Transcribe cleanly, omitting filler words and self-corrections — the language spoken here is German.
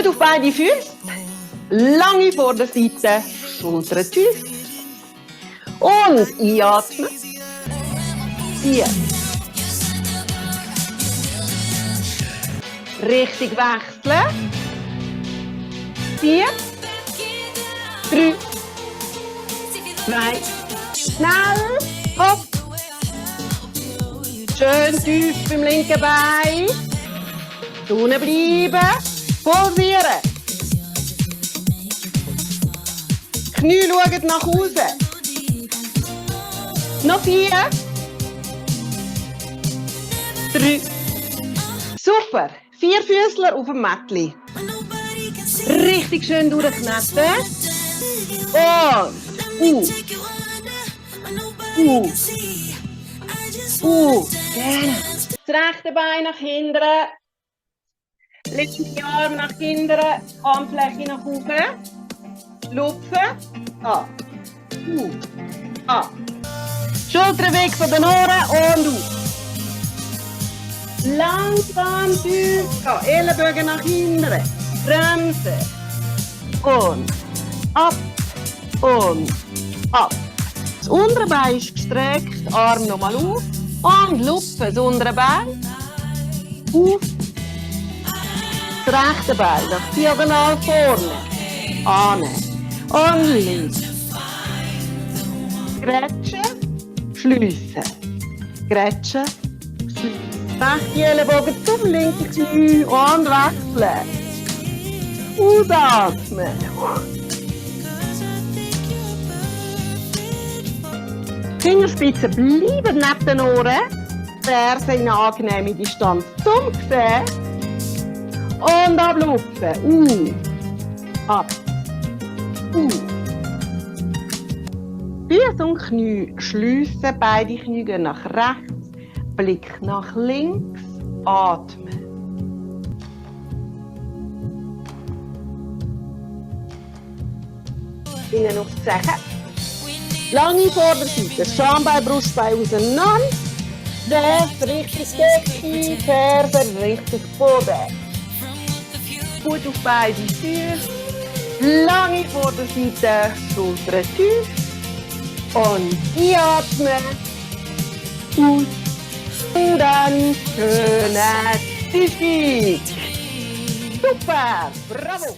Gut auf beide Füße. Lange Vorderseite, Schultern tief. Und einatmen. 4. Richtung wechseln. 4. 3. 2. Schnell. Hopp. Schön tief beim linken Bein. Unten bleiben. Pulsieren. Knie schauen nach außen. Noch 4. 3. Super. 4 Füßler auf dem Mättli. Richtig schön durchkneten. Und. Gerne. Das rechte Bein nach hinten. Linke Arm nach hinten. Armfläche nach oben. Lupfen. Ab. Ab. Schultern weg von den Ohren und auf. Langsam tief. Ellenbogen nach hinten. Bremsen. Und ab. Und ab. Das untere Bein ist gestreckt. Arm nochmal auf. Und lupfen. Das untere Bein. Auf. Das rechte Bein nach diagonal vorne. Annehmen. Und links. Grätschen. Schliessen. Grätschen. Schliessen. Rechte Ellenbogen zum linken Knie und wechseln. Ausatmen. Fingerspitzen bleiben neben den Ohren. Ferse in eine angenehme Distanz zum Gesäß. Und ablupfen. Ab. Füße und Knie schliessen. Beide Knie gehen nach rechts. Blick nach links, atmen. Innen auf die Zeche. Lange Vorderseite, Schambein, Brustbein auseinander. Das richtig Decke, Ferse richtig Boden. Gut auf beide Füße. Lange Vorderseite, Schultern tief. Und einatmen. Aus. Und dann schöner Tischkick. Super, bravo!